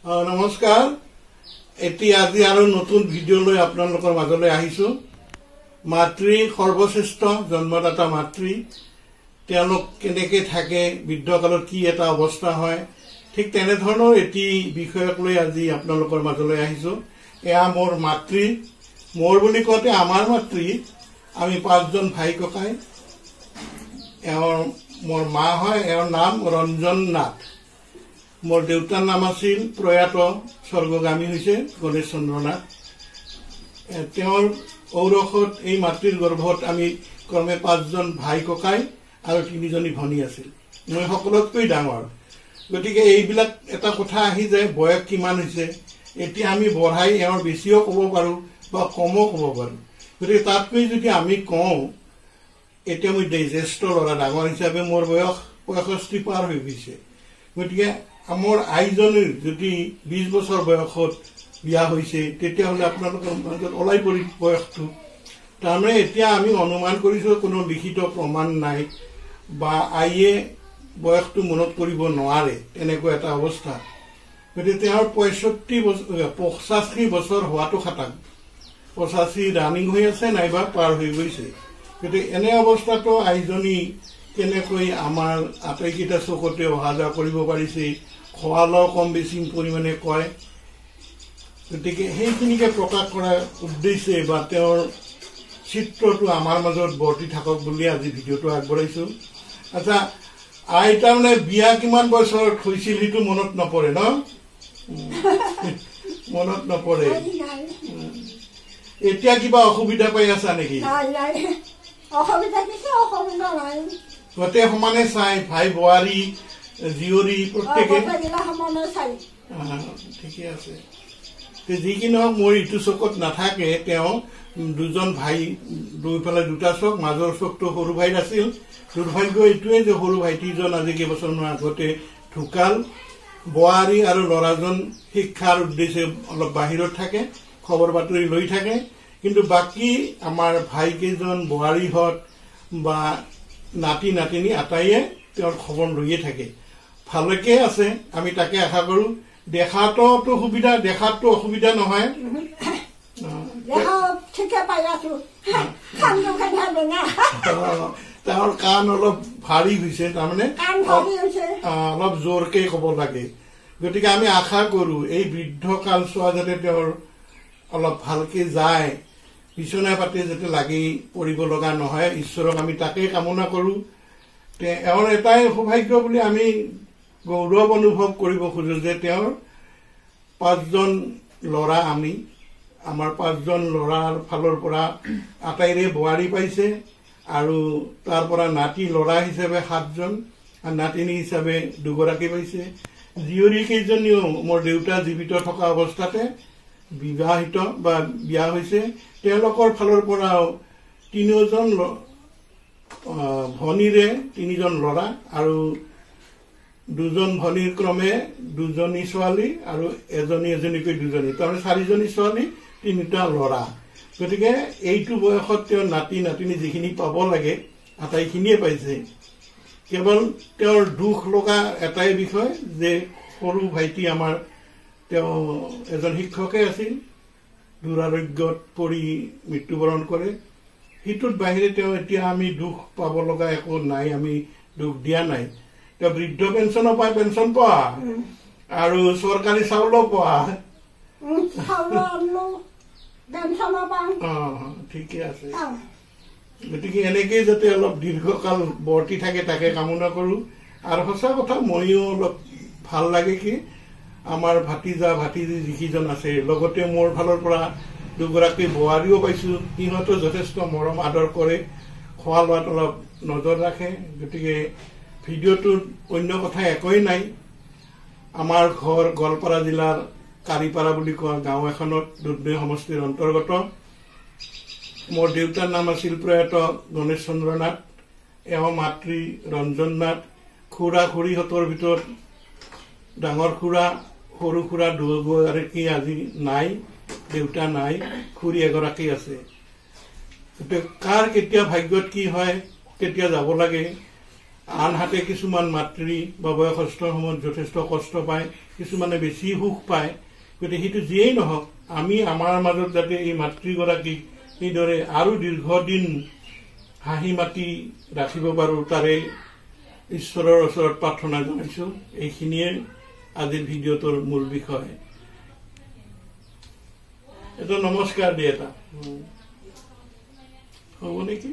নমস্কাৰ এতিয়া আজি আৰু নতুন ভিডিঅ' লৈ আপোনালোকৰ মাজলৈ আহিছো মাতৃ সৰ্বশ্ৰেষ্ঠ জন্মদাতা মাতৃ তেওঁলোক কেনেকৈ থাকে বৃদ্ধকালত কি এটা অৱস্থা হয় ঠিক তেনে ধৰণৰ এটি বিষয়ক লৈ আজি আপোনালোকৰ মাজলৈ আহিছো এয়া মোৰ মাতৃ মোৰ বুলি কওঁতে আমাৰ মাতৃ আমি পাঁচজন ভাই ককাই মোৰ মা হয় এওঁৰ নাম ৰঞ্জন নাথ মোৰ দেউতাৰ নাম আছিল প্ৰয়াত স্বৰ্গগামী হৈছে গণেশ চন্দ্ৰ নাথ তেওঁৰ ঔৰসত এই মাতৃৰ গৰ্ভত আমি ক্ৰমে পাঁচজন ভাই ককাই আৰু তিনিজনী ভনী আছিল মই সকলোতকৈ ডাঙৰ গতিকে এইবিলাক এটা কথা আহি যায় বয়স কিমান হৈছে এতিয়া আমি বঢ়াই এওঁৰ বেছিও ক'ব পাৰোঁ বা কমো ক'ব পাৰোঁ গতিকে তাতকৈ যদি আমি কওঁ এতিয়া মই জ্যেষ্ঠ ল'ৰা ডাঙৰ হিচাপে মোৰ বয়স 65 পাৰ হৈ গৈছে গতিকে মোৰ আইজনীৰ যদি 20 বছৰ বয়সত বিয়া হৈছে তেতিয়াহ'লে আপোনালোকৰ মাজত ওলাই পৰি বয়সটো তাৰমানে এতিয়া আমি অনুমান কৰিছোঁ কোনো লিখিত প্ৰমাণ নাই বা আইয়ে বয়সটো মনত কৰিব নোৱাৰে এনেকুৱা এটা অৱস্থা গতিকে তেওঁৰ 85 বছৰ হোৱাটো খাটাং 85 ৰানিং হৈ আছে নাইবা পাৰ হৈ গৈছে গতিকে এনে অৱস্থাতো আইজনী কেনেকৈ আমাৰ আটাইকেইটা চকতে অহা যোৱা কৰিব পাৰিছে খোৱা লোৱা কম বেছি পৰিমাণে কয় গতিকে সেইখিনিকে প্ৰকাশ কৰাৰ উদ্দেশ্যে বা তেওঁৰ চিত্ৰটো আমাৰ মাজত বৰ্তি থাকক বুলি আজি ভিডিঅ'টো আগবঢ়াইছোঁ আচ্ছা আই তাৰমানে বিয়া কিমান বছৰত হৈছিল সেইটো মনত নপৰে ন মনত নপৰে এতিয়া কিবা অসুবিধা পাই আছা নেকি গোটেই সমানে চাই ভাই বোৱাৰী জীয়ৰী প্ৰত্যেকে ঠিকে আছে যি কি নহওক মোৰ ইটো চকত নাথাকে তেওঁ দুজন ভাই দুইফালে দুটা চক মাজৰ চকটো সৰু ভাইৰ আছিল দুৰ্ভাগ্য এইটোৱে যে সৰু ভাইটিজন আজি কেইবছৰমান আগতে ঢুকাল বোৱাৰী আৰু ল'ৰাজন শিক্ষাৰ উদ্দেশ্যে অলপ বাহিৰত থাকে খবৰ বাতৰি লৈ থাকে কিন্তু বাকী আমাৰ ভাইকেইজন বোৱাৰীহঁত বা নাতি নাতিনী আটাইয়ে তেওঁৰ খবৰ লৈয়ে থাকে ভালকে আছে আমি তাকে আশা কৰোঁ দেখাতো সুবিধা দেখাতো অসুবিধা নহয় তেওঁৰ কাণ অলপ ভাৰী হৈছে তাৰমানে অলপ জোৰকে ক'ব লাগে গতিকে আমি আশা কৰোঁ এই বৃদ্ধ কালছোৱা যাতে তেওঁৰ অলপ ভালকে যায় বিচনা পাতি যাতে লাগি পৰিব লগা নহয় ঈশ্বৰক আমি তাকেই কামনা কৰোঁ এওঁৰ এটাই সৌভাগ্য বুলি আমি গৌৰৱ অনুভৱ কৰিব খোজো যে তেওঁৰ পাঁচজন ল'ৰা আমি আমাৰ পাঁচজন ল'ৰাৰ ফালৰ পৰা আটাইৰে বোৱাৰী পাইছে আৰু তাৰ পৰা নাতি ল'ৰা হিচাপে 7জন আৰু নাতিনী হিচাপে 2গৰাকী পাইছে জীয়ৰী কেইজনীও মোৰ দেউতা জীৱিত থকা অৱস্থাতে বিবাহিত বা বিয়া হৈছে তেওঁলোকৰ ফালৰ পৰাও 3জন ভনীৰে 3জন ল'ৰা আৰু 2জন ভনীৰ ক্ৰমে 2জনী ছোৱালী আৰু এজনীকৈ 2জনী তাৰমানে 4জনী ছোৱালী 3টা ল'ৰা গতিকে এইটো বয়সত তেওঁ নাতি নাতিনী যিখিনি পাব লাগে আটাইখিনিয়ে পাইছে কেৱল তেওঁৰ দুখ লগা এটাই বিষয় যে সৰু ভাইটি আমাৰ তেওঁ এজন শিক্ষকে আছিল দুৰাৰোগ্যত পৰি মৃত্যুবৰণ কৰে সেইটোৰ বাহিৰে তেওঁ এতিয়া আমি দুখ পাব লগা একো নাই আমি দুখ দিয়া নাই তেওঁ বৃদ্ধ পেঞ্চনো পায় পেঞ্চন পোৱা আৰু চৰকাৰী চাউলো পোৱা ঠিকে আছে গতিকে এনেকেই যাতে অলপ দীৰ্ঘকাল বৰ্তি থাকে তাকে কামনা কৰোঁ আৰু সঁচা কথা ময়ো অলপ ভাল লাগে কি আমাৰ ভাতিজা ভাতিজী যিকেইজন আছে লগতে মোৰ ফালৰ পৰা 2গৰাকী বোৱাৰীও পাইছোঁ সিহঁতো যথেষ্ট মৰম আদৰ কৰে খোৱা লোৱাত অলপ নজৰ ৰাখে গতিকে ভিডিঅ'টোত অন্য কথা একোৱেই নাই আমাৰ ঘৰ গোৱালপাৰা জিলাৰ কাৰিপাৰা বুলি কোৱা গাঁও এখনত দুধনৈ সমষ্টিৰ অন্তৰ্গত মোৰ দেউতাৰ নাম আছিল প্ৰয়াত গণেশ চন্দ্ৰ নাথ এওঁ মাতৃ ৰঞ্জন নাথ খুৰা খুৰীহঁতৰ ভিতৰত ডাঙৰ খুৰা সৰু খুৰা 2গৰাকী আজি নাই দেউতা নাই খুৰী এগৰাকী আছে কাৰ কেতিয়া ভাগ্যত কি হয় কেতিয়া যাব লাগে আনহাতে কিছুমান মাতৃ বা বয়সস্থৰ সময়ত যথেষ্ট কষ্ট পায়, কিছুমানে বেছি সুখ পায়। গতিকে সেইটো যিয়েই নহওক, আমি আমাৰ মাজত যাতে এই মাতৃগৰাকীক এইদৰে আৰু দীৰ্ঘদিন হাঁহি মাতি ৰাখিব পাৰো, তাৰে ঈশ্বৰৰ ওচৰত প্ৰাৰ্থনা জনাইছো। এইখিনিয়ে আজিৰ ভিডিঅ'টোৰ মূল বিষয়। এটা নমস্কাৰ দিয়ে এটা হ'ব নেকি?